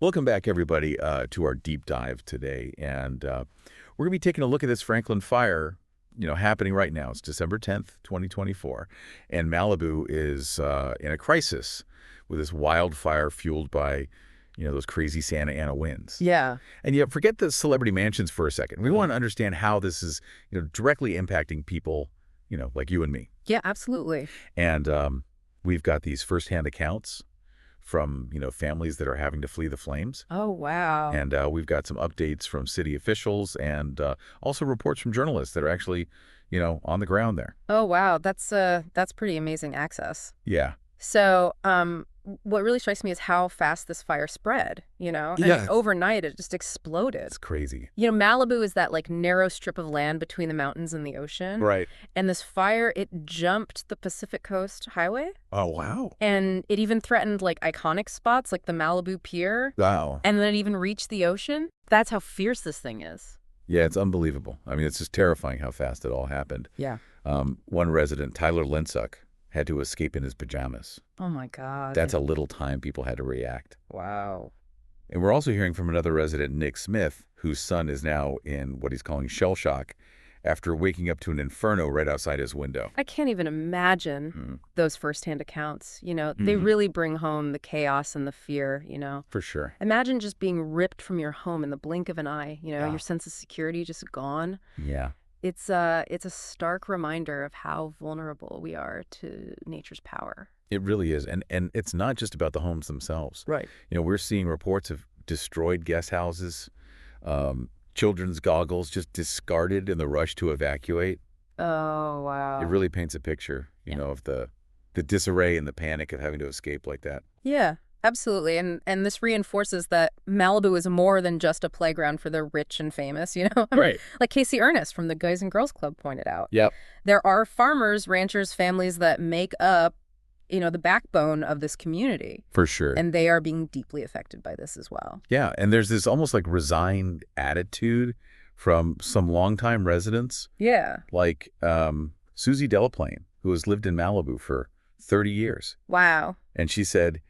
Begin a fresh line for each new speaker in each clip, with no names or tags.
Welcome back, everybody, to our deep dive today. And we're going to be taking a look at this Franklin fire, happening right now. It's December 10th, 2024. And Malibu is in a crisis with this wildfire fueled by, those crazy Santa Ana winds.
Yeah.
And forget the celebrity mansions for a second. We want to understand how this is, directly impacting people, like you and me.
Yeah, absolutely.
And we've got these firsthand accounts from, families that are having to flee the flames.
Oh, wow.
And we've got some updates from city officials and also reports from journalists that are actually, on the ground there.
Oh, wow. That's pretty amazing access.
Yeah.
So, what really strikes me is how fast this fire spread, And
Yeah.
overnight it just exploded.
It's crazy.
Malibu is that narrow strip of land between the mountains and the ocean.
Right.
And this fire, it jumped the Pacific Coast Highway.
Oh, wow.
And it even threatened iconic spots like the Malibu Pier.
Wow.
And then it even reached the ocean. That's how fierce this thing is.
Yeah, it's unbelievable. I mean, it's just terrifying how fast it all happened.
Yeah.
One resident, Tyler Linsuk, had to escape in his pajamas.
Oh, my God.
That's how little time people had to react.
Wow.
And we're also hearing from another resident, Nick Smith, whose son is now in what he's calling shell shock after waking up to an inferno right outside his window.
I can't even imagine those firsthand accounts. They really bring home the chaos and the fear,
For sure.
Imagine just being ripped from your home in the blink of an eye, your sense of security just gone.
Yeah.
It's a stark reminder of how vulnerable we are to nature's power.
It really is. And it's not just about the homes themselves.
Right.
We're seeing reports of destroyed guest houses, children's goggles just discarded in the rush to evacuate.
Oh, wow.
It really paints a picture, of the disarray and the panic of having to escape like that.
Yeah, absolutely. And this reinforces that Malibu is more than just a playground for the rich and famous,
Right.
Like Casey Ernest from the Guys and Girls Club pointed out.
Yep.
There are farmers, ranchers, families that make up, the backbone of this community.
For sure.
And they are being deeply affected by this as well.
Yeah, and there's this almost resigned attitude from some longtime residents.
Yeah.
Like Susie Delaplane, who has lived in Malibu for 30 years.
Wow.
And she said,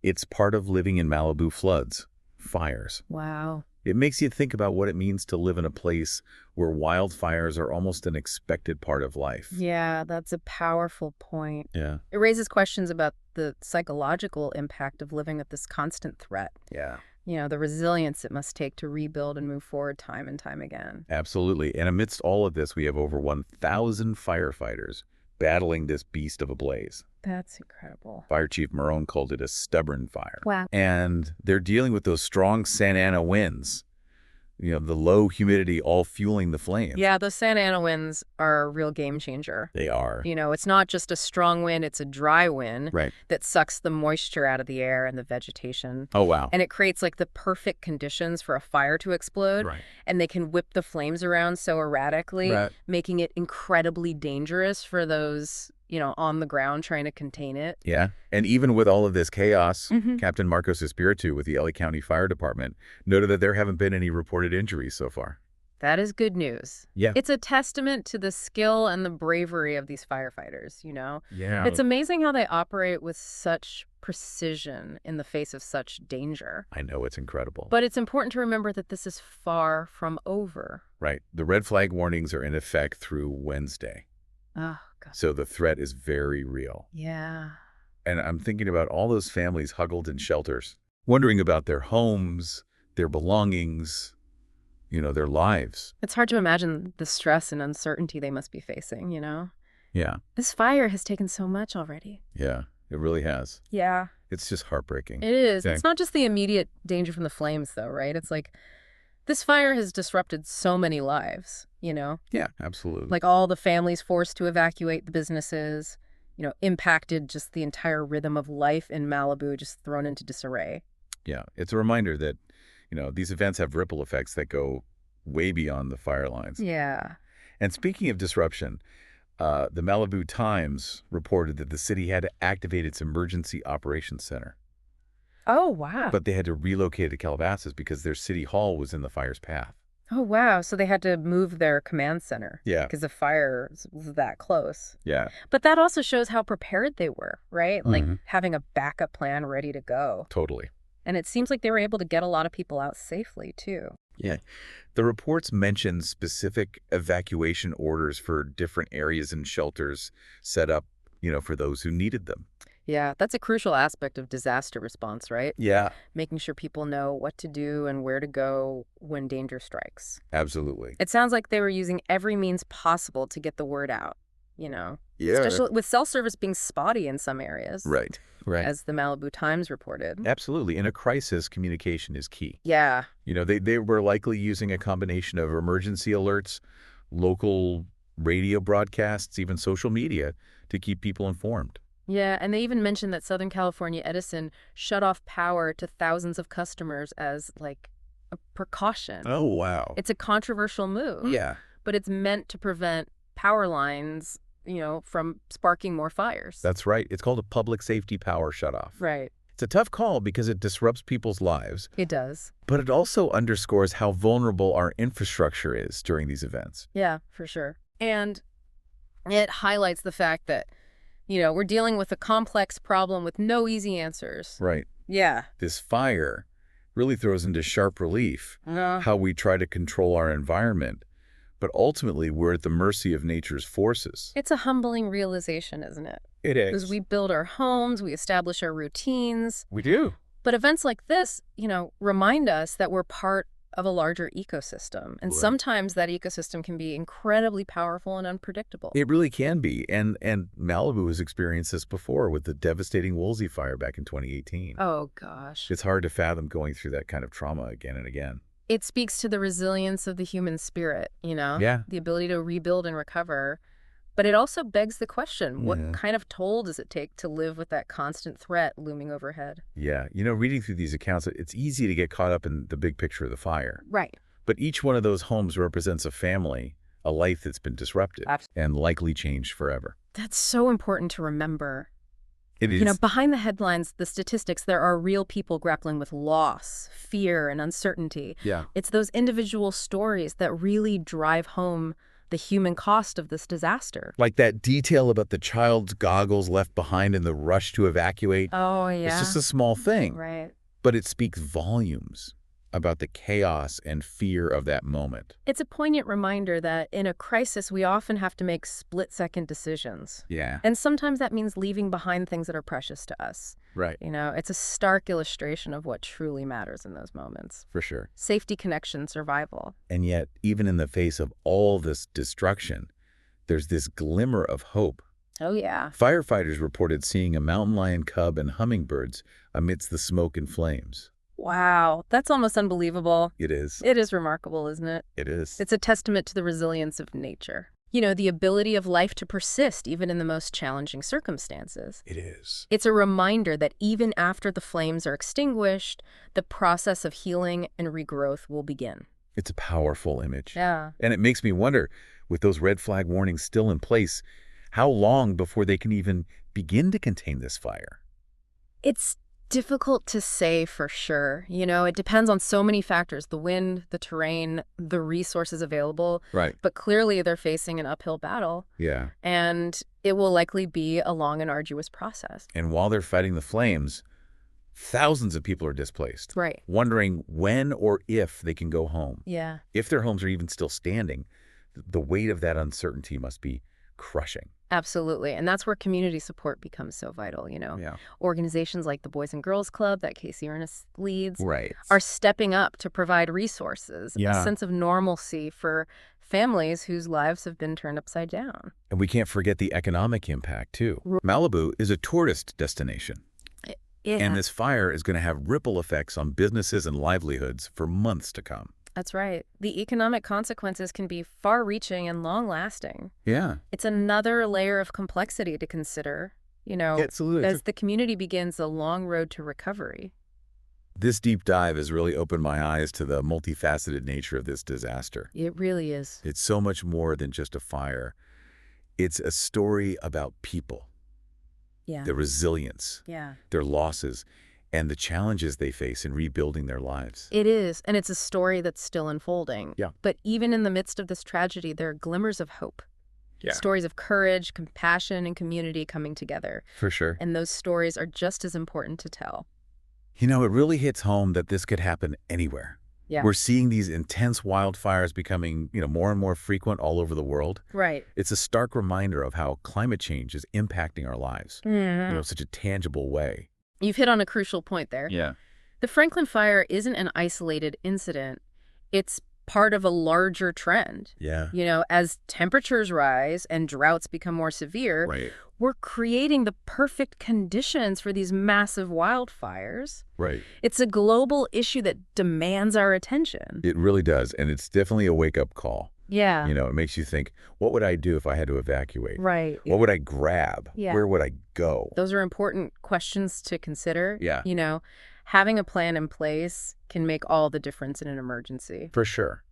it's part of living in Malibu floods, fires.
Wow.
It makes you think about what it means to live in a place where wildfires are almost an expected part of life.
Yeah, that's a powerful point.
Yeah.
It raises questions about the psychological impact of living with this constant threat.
Yeah.
The resilience it must take to rebuild and move forward time and time again.
Absolutely. And amidst all of this, we have over 1,000 firefighters battling this beast of a blaze.
That's incredible.
Fire Chief Marone called it a stubborn fire.
Wow.
And they're dealing with those strong Santa Ana winds, the low humidity all fueling the flames.
Yeah, the Santa Ana winds are a real game changer.
They are.
It's not just a strong wind, it's a dry wind
Right.
that sucks the moisture out of the air and the vegetation.
Oh, wow.
And it creates the perfect conditions for a fire to explode.
Right.
And they can whip the flames around so erratically,
Right.
making it incredibly dangerous for those, on the ground trying to contain it.
Yeah. And even with all of this chaos, Captain Marcos Espiritu with the LA County Fire Department noted that there haven't been any reported injuries so far.
That is good news.
Yeah.
It's a testament to the skill and the bravery of these firefighters,
Yeah.
It's amazing how they operate with such precision in the face of such danger.
I know, it's incredible.
But it's important to remember that this is far from over.
Right. The red flag warnings are in effect through Wednesday.
Oh, God.
So the threat is very real.
Yeah.
And I'm thinking about all those families huddled in shelters, wondering about their homes, their belongings, their lives.
It's hard to imagine the stress and uncertainty they must be facing,
Yeah.
This fire has taken so much already.
Yeah, it really has.
Yeah.
It's just heartbreaking.
It is.
Okay.
It's not just the immediate danger from the flames, though, right? It's this fire has disrupted so many lives,
Yeah, absolutely.
All the families forced to evacuate the businesses, impacted just the entire rhythm of life in Malibu, just thrown into disarray.
Yeah, it's a reminder that, these events have ripple effects that go way beyond the fire lines.
Yeah.
And speaking of disruption, the Malibu Times reported that the city had to activate its emergency operations center.
Oh, wow.
But they had to relocate to Calabasas because their city hall was in the fire's path.
Oh, wow. So they had to move their command center.
Yeah.
Because the fire was that close.
Yeah.
But that also shows how prepared they were, right? Having a backup plan ready to go.
Totally.
And it seems like they were able to get a lot of people out safely, too.
Yeah. The reports mention specific evacuation orders for different areas and shelters set up, for those who needed them.
Yeah, that's a crucial aspect of disaster response, right?
Yeah,
Making sure people know what to do and where to go when danger strikes.
absolutely.
It sounds like they were using every means possible to get the word out, you know,
Yeah.
especially with cell service being spotty in some areas,
Right. Right.
as the Malibu Times reported.
Absolutely. In a crisis, communication is key.
Yeah,
They were likely using a combination of emergency alerts, local radio broadcasts, even social media to keep people informed.
yeah, and they even mentioned that Southern California Edison shut off power to thousands of customers as, like, a precaution.
Oh, wow.
It's a controversial move.
Yeah.
But it's meant to prevent power lines, from sparking more fires.
That's right. It's called a public safety power shutoff.
Right.
It's a tough call because it disrupts people's lives,
It does.
but it also underscores how vulnerable our infrastructure is during these events.
Yeah, for sure. And it highlights the fact that, we're dealing with a complex problem with no easy answers.
Right.
Yeah.
This fire really throws into sharp relief how we try to control our environment, but ultimately we're at the mercy of nature's forces.
It's a humbling realization, isn't it?
It
Because we build our homes, we establish our routines.
We do.
But events like this, remind us that we're part of a larger ecosystem. And
Right.
sometimes that ecosystem can be incredibly powerful and unpredictable.
It really can be. And Malibu has experienced this before with the devastating Woolsey fire back in 2018.
Oh, gosh.
It's hard to fathom going through that kind of trauma again and again.
It speaks to the resilience of the human spirit,
Yeah.
the ability to rebuild and recover. But it also begs the question,
Yeah.
what kind of toll does it take to live with that constant threat looming overhead?
Yeah. Reading through these accounts, it's easy to get caught up in the big picture of the fire.
Right.
But each one of those homes represents a family, a life that's been disrupted and likely changed forever.
That's so important to remember.
It is.
Behind the headlines, the statistics, there are real people grappling with loss, fear, and uncertainty.
Yeah.
It's those individual stories that really drive home the human cost of this disaster.
Like that detail about the child's goggles left behind in the rush to evacuate.
Oh, yeah.
It's just a small thing,
Right.
but it speaks volumes about the chaos and fear of that moment.
It's a poignant reminder that in a crisis, we often have to make split-second decisions.
Yeah.
And sometimes that means leaving behind things that are precious to us.
Right.
It's a stark illustration of what truly matters in those moments.
For sure.
Safety, connection, survival.
And yet, even in the face of all this destruction, there's this glimmer of hope.
Oh, yeah.
Firefighters reported seeing a mountain lion cub and hummingbirds amidst the smoke and flames.
Wow. That's almost unbelievable.
It is.
It is remarkable, isn't it?
It is.
It's a testament to the resilience of nature. The ability of life to persist even in the most challenging circumstances.
It is.
It's a reminder that even after the flames are extinguished, the process of healing and regrowth will begin.
It's a powerful image.
Yeah.
And it makes me wonder, with those red flag warnings still in place, how long before they can even begin to contain this fire?
It's difficult to say for sure. It depends on so many factors, the wind, the terrain, the resources available.
Right.
But clearly they're facing an uphill battle.
Yeah.
And it will likely be a long and arduous process.
And while they're fighting the flames, thousands of people are displaced.
Right.
Wondering when or if they can go home.
Yeah.
If their homes are even still standing, the weight of that uncertainty must be crushing.
Absolutely. And that's where community support becomes so vital,
Yeah.
Organizations like the Boys and Girls Club that Casey Ernest leads
Right.
are stepping up to provide resources,
Yeah.
a sense of normalcy for families whose lives have been turned upside down.
And we can't forget the economic impact, too. Malibu is a tourist destination.
Yeah.
And this fire is going to have ripple effects on businesses and livelihoods for months to come.
That's right. The economic consequences can be far-reaching and long-lasting.
Yeah.
It's another layer of complexity to consider,
Absolutely.
as the community begins a long road to recovery.
This deep dive has really opened my eyes to the multifaceted nature of this disaster.
It really is.
It's so much more than just a fire. It's a story about people,
Yeah.
their resilience,
Yeah.
their losses, and the challenges they face in rebuilding their lives.
It is, and it's a story that's still unfolding.
Yeah.
But even in the midst of this tragedy, there are glimmers of hope.
Yeah.
Stories of courage, compassion, and community coming together.
For sure.
And those stories are just as important to tell.
You know, it really hits home that this could happen anywhere.
Yeah.
We're seeing these intense wildfires becoming, more and more frequent all over the world.
Right.
It's a stark reminder of how climate change is impacting our lives, such a tangible way.
You've hit on a crucial point there.
Yeah.
The Franklin Fire isn't an isolated incident. It's part of a larger trend.
Yeah.
As temperatures rise and droughts become more severe,
Right.
we're creating the perfect conditions for these massive wildfires.
Right.
It's a global issue that demands our attention.
It really does. And it's definitely a wake-up call.
Yeah.
It makes you think, what would I do if I had to evacuate?
Right.
What would I grab?
Yeah.
Where would I go?
Those are important questions to consider.
Yeah.
Having a plan in place can make all the difference in an emergency.
For sure.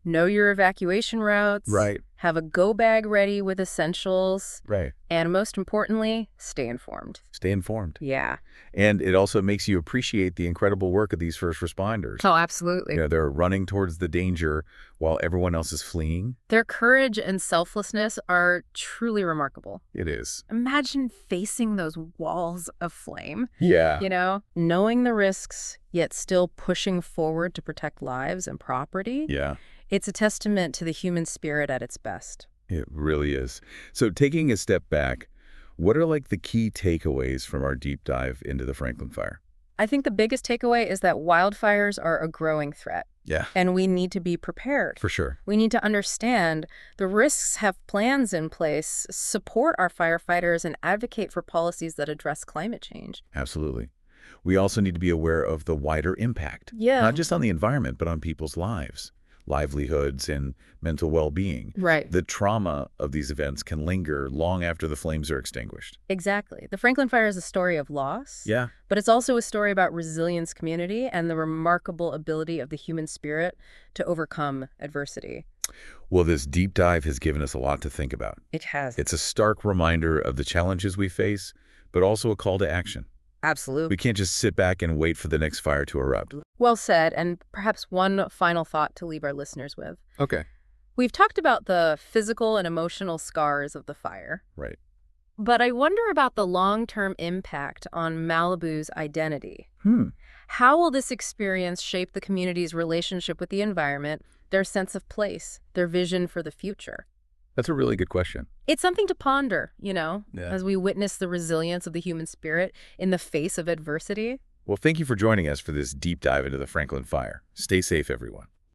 Know your evacuation routes.
Right.
Have a go bag ready with essentials.
Right.
And most importantly, stay informed.
Stay informed.
Yeah.
And it also makes you appreciate the incredible work of these first responders.
Oh, absolutely.
They're running towards the danger while everyone else is fleeing.
Their courage and selflessness are truly remarkable.
It is.
Imagine facing those walls of flame.
Yeah.
Knowing the risks, yet still pushing forward to protect lives and property.
Yeah.
It's a testament to the human spirit at its best.
It really is. So taking a step back, what are the key takeaways from our deep dive into the Franklin Fire?
I think the biggest takeaway is that wildfires are a growing threat.
Yeah.
And we need to be prepared.
For sure.
We need to understand the risks, have plans in place, support our firefighters, and advocate for policies that address climate change.
Absolutely. We also need to be aware of the wider impact.
Yeah.
Not just on the environment, but on people's lives, livelihoods, and mental well-being.
Right.
The trauma of these events can linger long after the flames are extinguished.
Exactly. The Franklin Fire is a story of loss.
Yeah.
But it's also a story about resilience, community, and the remarkable ability of the human spirit to overcome adversity.
Well, this deep dive has given us a lot to think about.
It has.
It's a stark reminder of the challenges we face, but also a call to action.
Absolutely.
We can't just sit back and wait for the next fire to erupt.
Well said, and perhaps one final thought to leave our listeners with.
Okay.
We've talked about the physical and emotional scars of the fire.
Right.
But I wonder about the long-term impact on Malibu's identity. How will this experience shape the community's relationship with the environment, their sense of place, their vision for the future?
That's a really good question.
It's something to ponder,
Yeah.
as we witness the resilience of the human spirit in the face of adversity.
Well, thank you for joining us for this deep dive into the Franklin Fire. Stay safe, everyone.